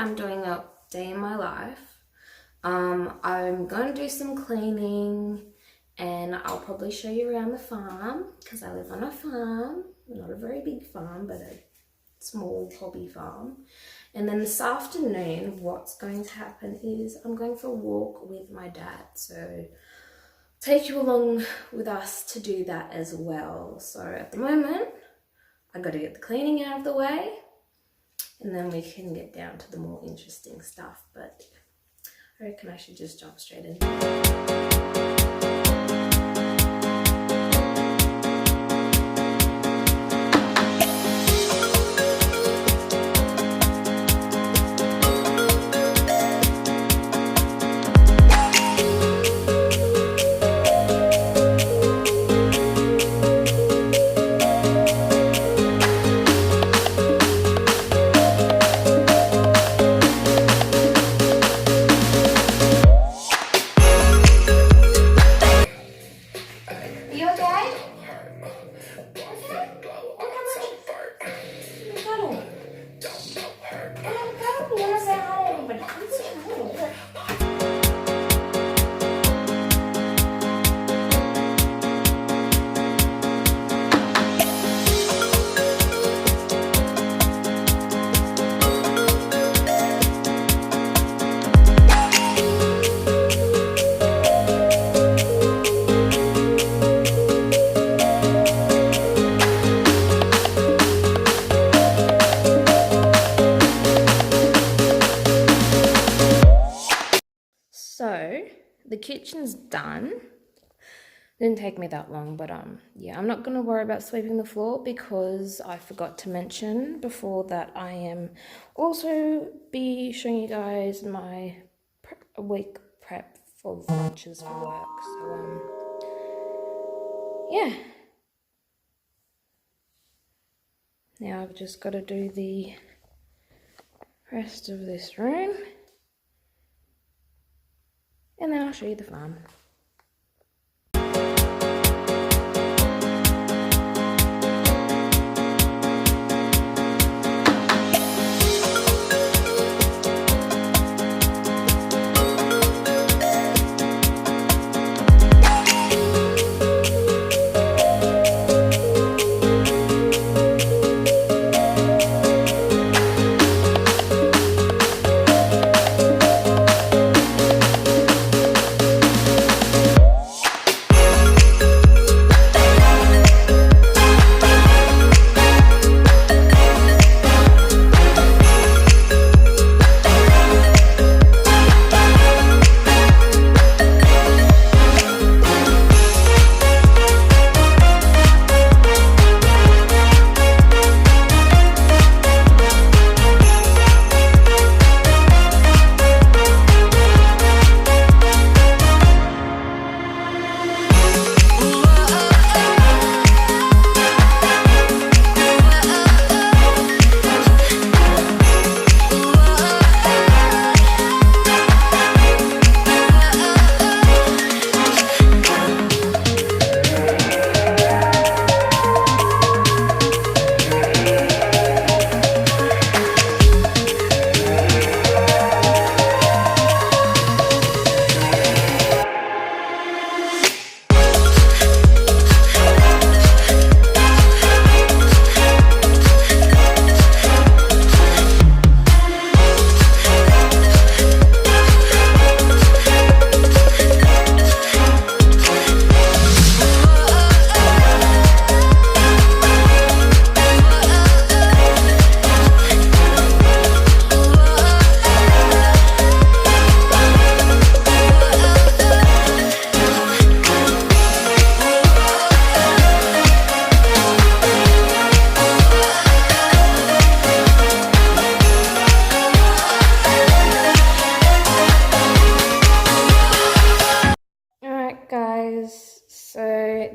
I'm doing a day in my life. I'm going to do some cleaning and I'll probably show you around the farm because I live on a farm. Not a very big farm, but a small hobby farm. And then this afternoon, what's going to happen is I'm going for a walk with my dad. So take you along with us to do that as well. So at the moment, I got to get the cleaning out of the way and then we can get down to the more interesting stuff. But I reckon I should just jump straight in. So the kitchen's done. Didn't take me that long, but yeah, I'm not going to worry about sweeping the floor because I forgot to mention before that I am also be showing you guys my week prep for lunches for work. So yeah. Now I've just got to do the rest of this room. And then I'll show you the farm.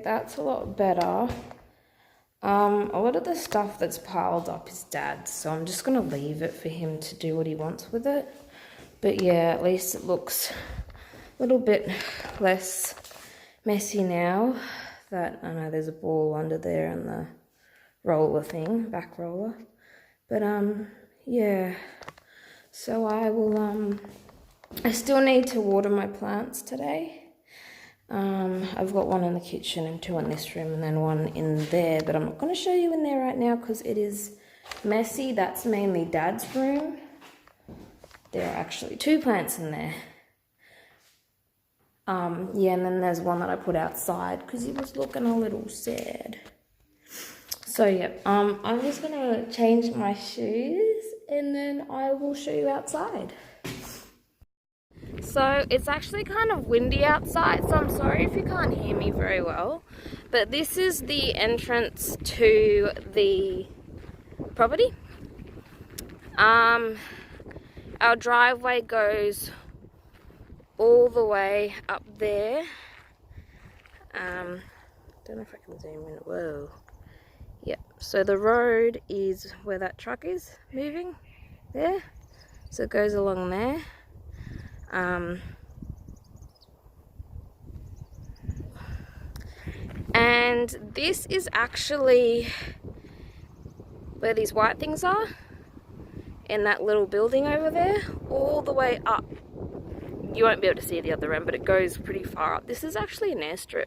That's a lot better. A lot of the stuff that's piled up is Dad's, so I'm just going to leave it for him to do what he wants with it. But yeah, at least it looks a little bit less messy now that I know there's a ball under there and the roller thing, back roller. But yeah, So I will, I still need to water my plants today. I've got one in the kitchen and two in this room and then one in there, but I'm not going to show you in there right now because it is messy. That's mainly Dad's room. There are actually two plants in there. Yeah, and then there's one that I put outside because he was looking a little sad. So yeah, I'm just gonna change my shoes and then I will show you outside. So it's actually kind of windy outside, so I'm sorry if you can't hear me very well. But this is the entrance to the property. Our driveway goes all the way up there. Don't know if I can zoom in. Whoa. Yep. So the road is where that truck is moving there. So it goes along there. And this is actually where these white things are, in that little building over there, all the way up. You won't be able to see the other end, but it goes pretty far up. This is actually an airstrip.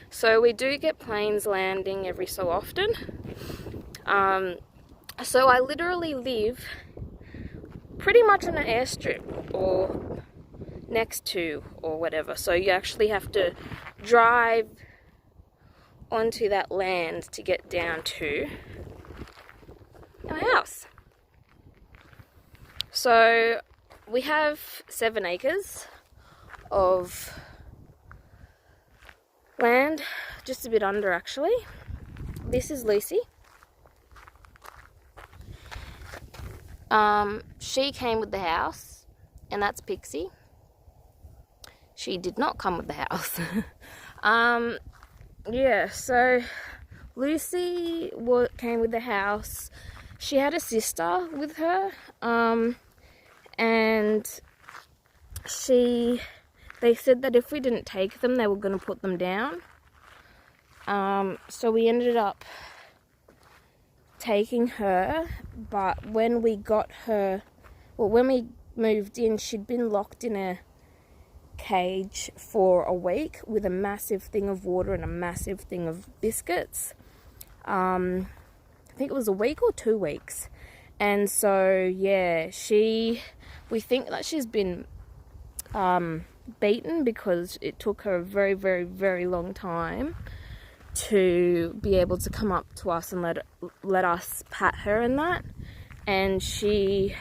So we do get planes landing every so often. So I literally live pretty much on an airstrip or next to or whatever. So you actually have to drive onto that land to get down to our house. So we have 7 acres of land, just a bit under actually. This is Lucy. She came with the house, and that's Pixie. She did not come with the house. Yeah, so Lucy came with the house. She had a sister with her, and they said that if we didn't take them, they were going to put them down. So we ended up taking her, but when we got her, well, when we moved in, she'd been locked in a cage for a week with a massive thing of water and a massive thing of biscuits. I think it was a week or 2 weeks. And so, yeah, we think that she's been beaten because it took her a very, very, very long time to be able to come up to us and let us pat her and that. And she's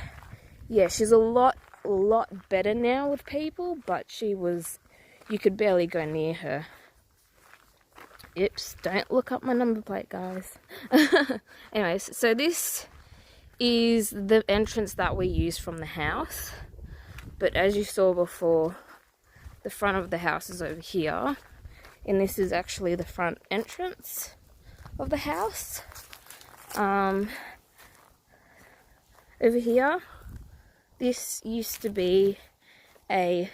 a lot better now with people, but you could barely go near her. Oops, don't look up my number plate, guys. Anyways, so this is the entrance that we use from the house. But as you saw before, the front of the house is over here. And this is actually the front entrance of the house. Over here, this used to be a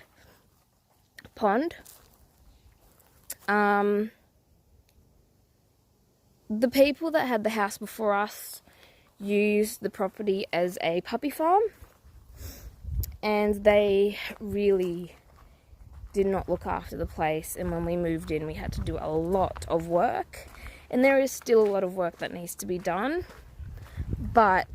pond. The people that had the house before us used the property as a puppy farm, and they really did not look after the place. And when we moved in, we had to do a lot of work, and there is still a lot of work that needs to be done, but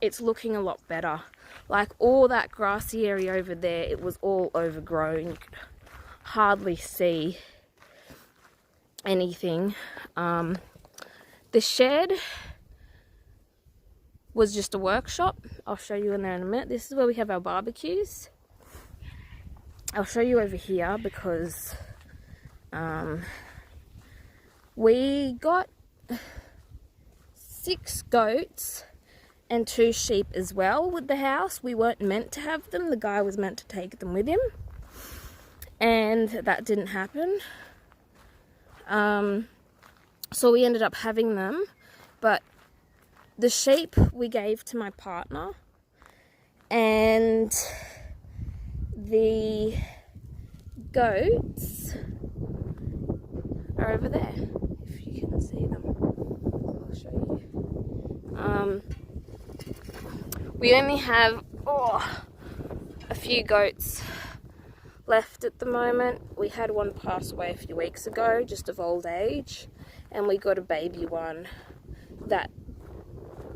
it's looking a lot better. Like all that grassy area over there, it was all overgrown. You could hardly see anything. The shed was just a workshop. I'll show you in there in a minute. This is where we have our barbecues. I'll show you over here because we got 6 goats and 2 sheep as well with the house. We weren't meant to have them. The guy was meant to take them with him, and that didn't happen. So we ended up having them, but the sheep we gave to my partner, and the goats are over there, if you can see them. I'll show you. We only have a few goats left at the moment. We had one pass away a few weeks ago, just of old age, and we got a baby one that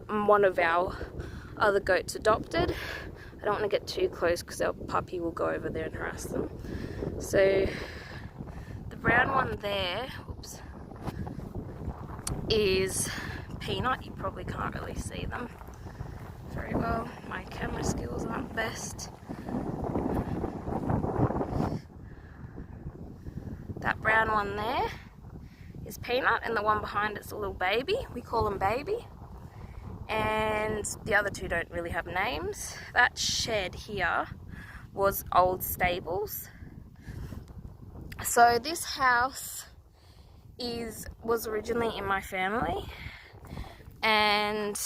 one of our other goats adopted. I don't want to get too close because our puppy will go over there and harass them. So the brown one there, oops, is Peanut. You probably can't really see them very well. My camera skills aren't best. That brown one there is Peanut, and the one behind it's a little baby. We call them Baby. And the other two don't really have names. That shed here was old stables. So this house was originally in my family, and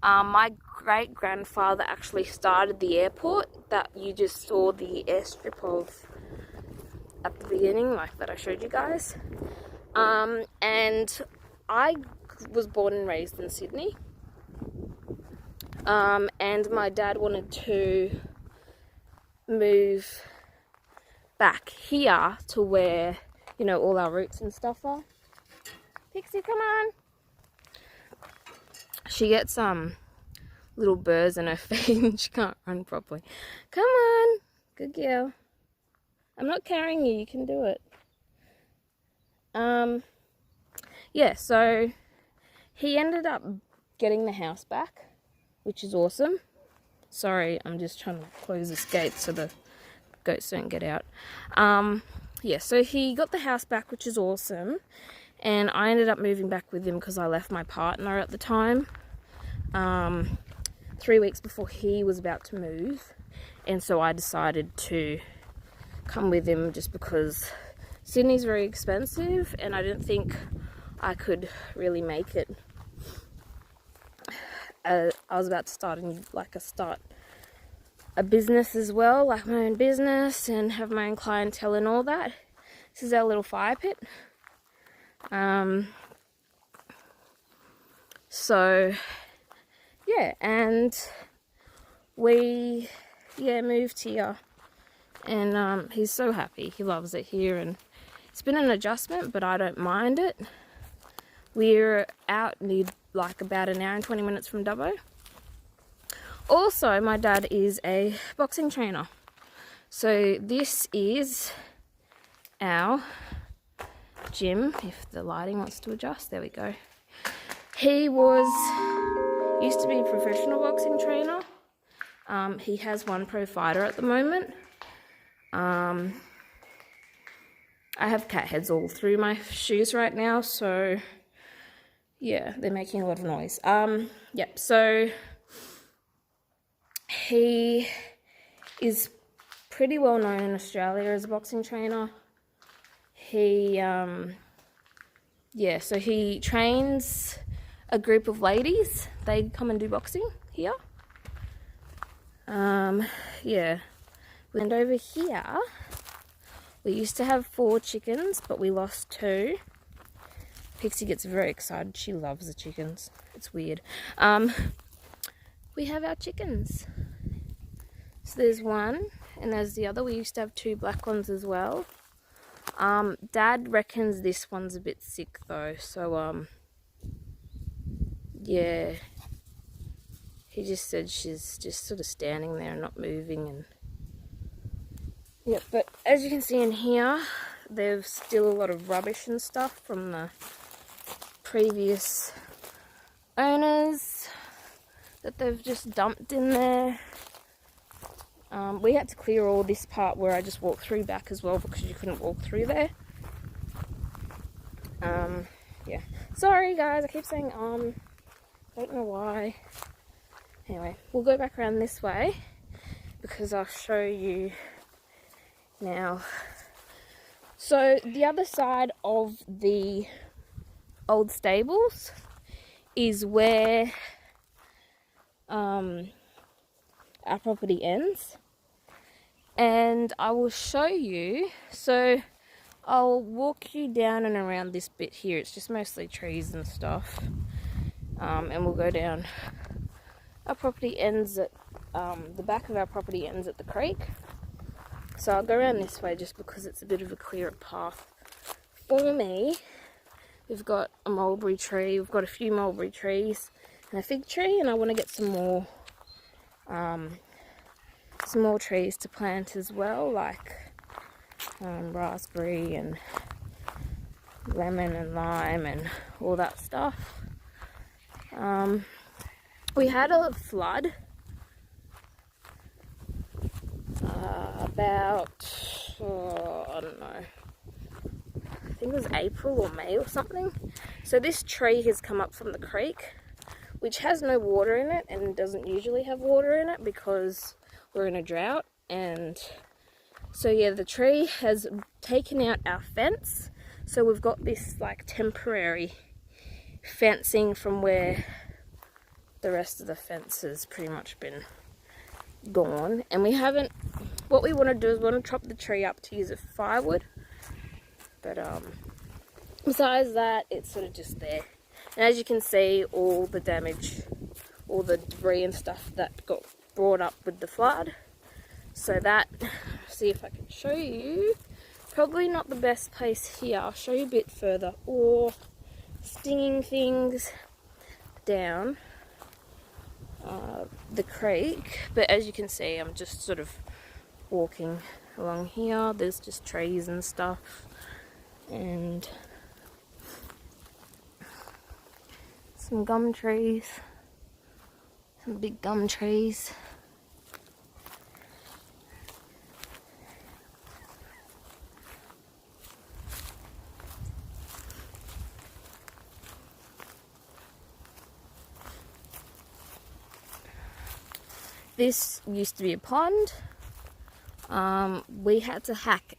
my great-grandfather actually started the airport that you just saw the airstrip of at the beginning, like that I showed you guys. And I was born and raised in Sydney, and my dad wanted to move back here to where, you know, all our roots and stuff are. Pixie, come on. She gets little burrs in her feet and she can't run properly. Come on, good girl. I'm not carrying you, you can do it. Yeah, so he ended up getting the house back, which is awesome. Sorry, I'm just trying to close this gate so the goats don't get out. Yeah, so he got the house back, which is awesome. And I ended up moving back with him because I left my partner at the time 3 weeks before he was about to move. And so I decided to come with him just because Sydney's very expensive and I didn't think I could really make it. I was about to start a business as well, like my own business, and have my own clientele and all that. This is our little fire pit. So yeah, and we moved here, and he's so happy. He loves it here, and it's been an adjustment, but I don't mind it. We're out like about an hour and 20 minutes from Dubbo. Also, my dad is a boxing trainer. So this is our gym, if the lighting wants to adjust. There we go. He used to be a professional boxing trainer. He has one pro fighter at the moment. I have cat heads all through my shoes right now, so yeah, they're making a lot of noise. Yep, so he is pretty well known in Australia as a boxing trainer. So he trains a group of ladies. They come and do boxing here. Yeah. And over here, we used to have 4 chickens, but we lost 2. Pixie gets very excited. She loves the chickens. It's weird. We have our chickens. So there's one, and there's the other. We used to have 2 black ones as well. Dad reckons this one's a bit sick though, so yeah. He just said she's just sort of standing there and not moving, and yeah, but as you can see in here, there's still a lot of rubbish and stuff from the previous owners that they've just dumped in there. We had to clear all this part where I just walked through back as well because you couldn't walk through there. Yeah. Sorry guys, I keep saying don't know why. Anyway, we'll go back around this way because I'll show you now. So the other side of the old stables is where our property ends, and I will show you. So I'll walk you down and around this bit here. It's just mostly trees and stuff, and we'll go down. Our property ends at the back of our property ends at the creek. So I'll go around this way just because it's a bit of a clearer path for me. We've got a mulberry tree, we've got a few mulberry trees and a fig tree, and I want to get some more trees to plant as well, like raspberry and lemon and lime and all that stuff. We had a flood about, I don't know, I think it was April or May or something. So this tree has come up from the creek, which has no water in it and doesn't usually have water in it because we're in a drought. And so yeah, the tree has taken out our fence. So we've got this like temporary fencing from where the rest of the fence has pretty much been gone. And we haven't, what we want to do is we want to chop the tree up to use it for firewood. But besides that, it's sort of just there. And as you can see, all the damage, all the debris and stuff that got brought up with the flood. So that, see if I can show you. Probably not the best place here. I'll show you a bit further. Or stinging things down the creek. But as you can see, I'm just sort of walking along here. There's just trees and stuff. And some gum trees. Some big gum trees. This used to be a pond. We had to hack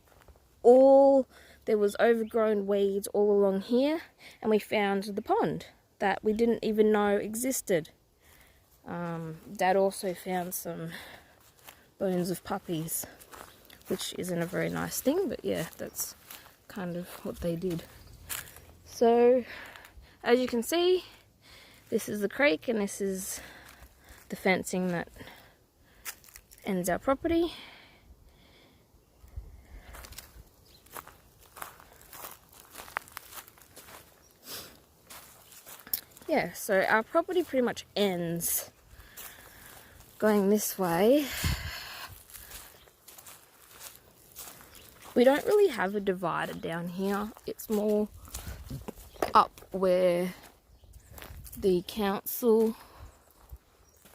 there was overgrown weeds all along here, and we found the pond that we didn't even know existed. Dad also found some bones of puppies, which isn't a very nice thing, but yeah, that's kind of what they did. So, as you can see, this is the creek and this is the fencing that ends our property. Yeah, so our property pretty much ends going this way. We don't really have a divider down here. It's more up where the council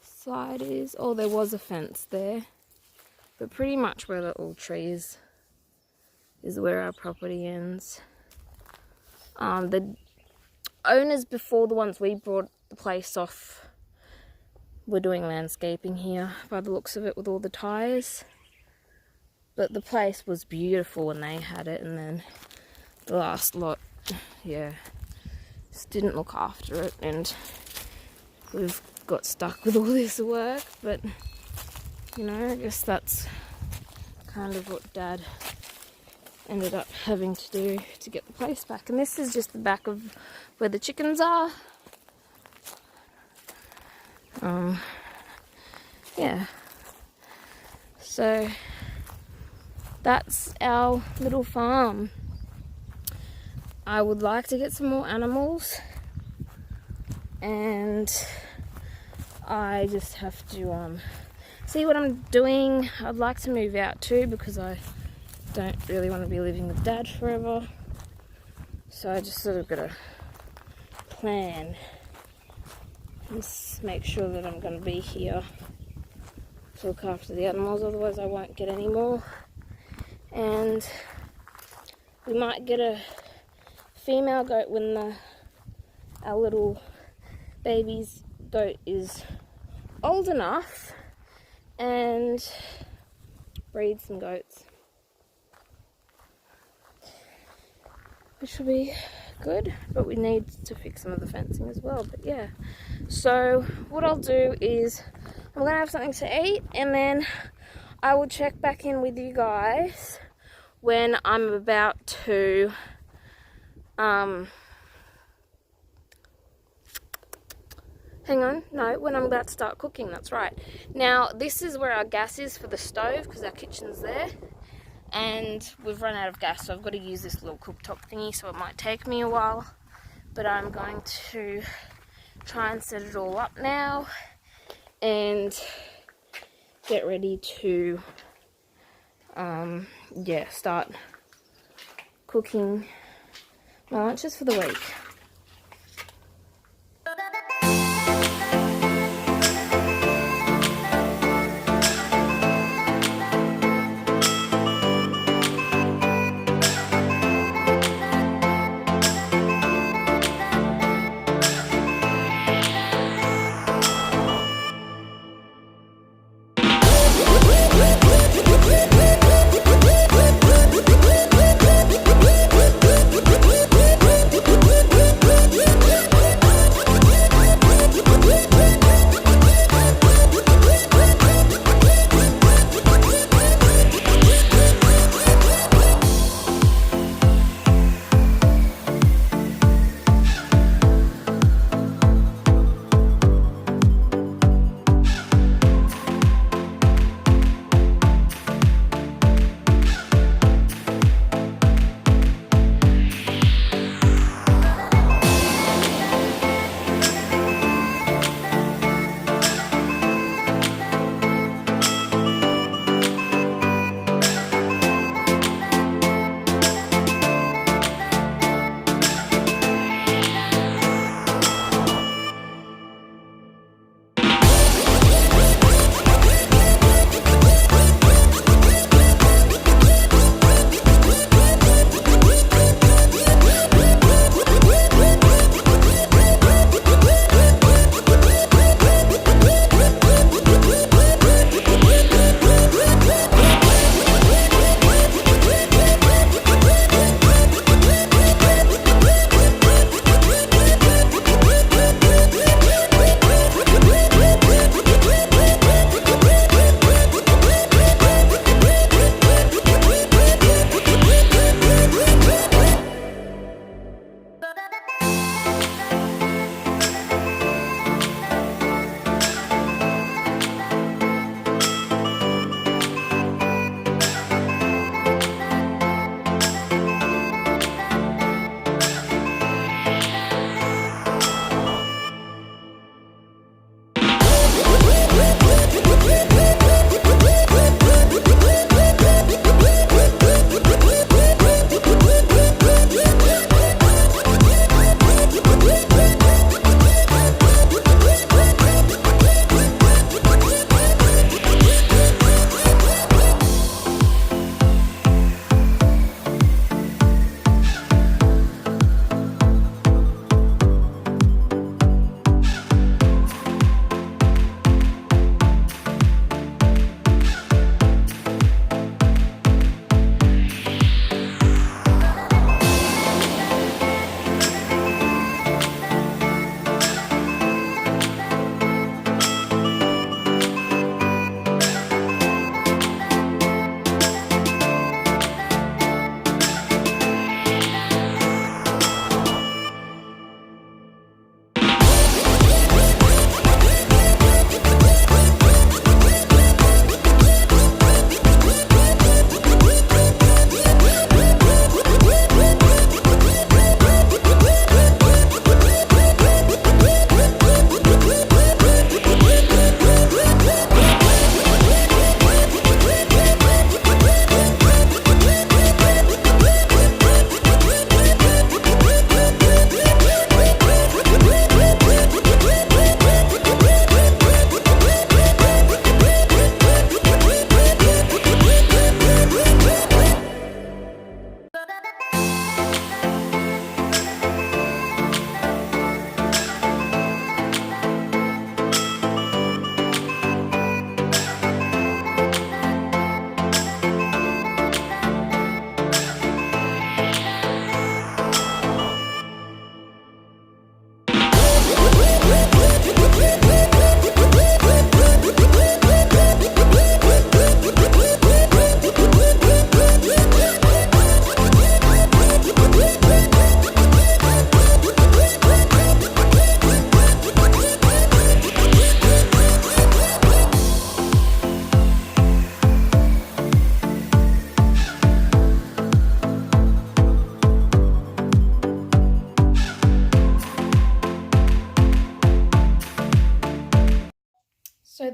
side is. Oh, there was a fence there. But pretty much where the little trees is where our property ends. The owners before the ones we bought the place off were doing landscaping here by the looks of it with all the tyres. But the place was beautiful when they had it, and then the last lot, yeah, just didn't look after it, and we've got stuck with all this work. But you know, I guess that's kind of what Dad ended up having to do to get the place back. And this is just the back of where the chickens are. Yeah, so that's our little farm. I would like to get some more animals, and I just have to see what I'm doing. I'd like to move out too, because I don't really want to be living with Dad forever. So I just sort of got to plan and make sure that I'm going to be here to look after the animals, otherwise I won't get any more. And we might get a female goat when our little baby's goat is old enough, and breed some goats, which will be good. But we need to fix some of the fencing as well. But yeah, so what I'll do is I'm gonna have something to eat, and then I will check back in with you guys when I'm about to Hang on, no, when I'm about to start cooking, that's right. Now, this is where our gas is for the stove, because our kitchen's there. And we've run out of gas, so I've got to use this little cooktop thingy, so it might take me a while. But I'm going to try and set it all up now and get ready to, start cooking my lunches for the week.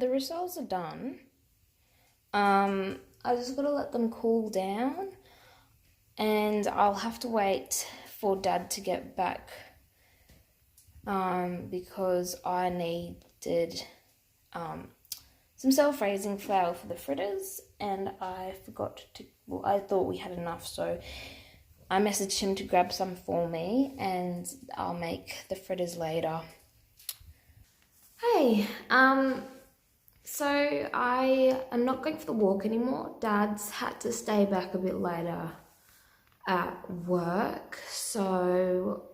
the rissoles are done. I just gotta let them cool down, and I'll have to wait for Dad to get back because I needed some self-raising flour for the fritters, and I forgot to, well, I thought we had enough, so I messaged him to grab some for me, and I'll make the fritters later. Hey, so I am not going for the walk anymore. Dad's had to stay back a bit later at work, so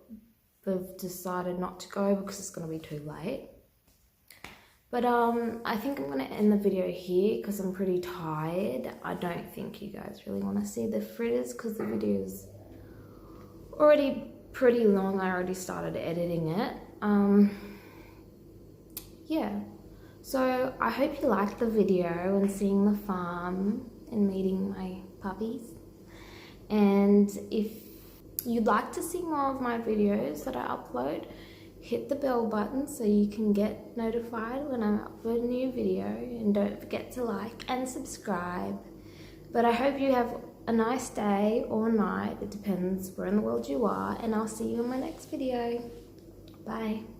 we've decided not to go because it's going to be too late. But I think I'm going to end the video here because I'm pretty tired. I don't think you guys really want to see the fritters because the video's already pretty long. I already started editing it. Yeah, so I hope you liked the video and seeing the farm and meeting my puppies. And if you'd like to see more of my videos that I upload, hit the bell button so you can get notified when I upload a new video, and don't forget to like and subscribe. But I hope you have a nice day or night, it depends where in the world you are, and I'll see you in my next video. Bye.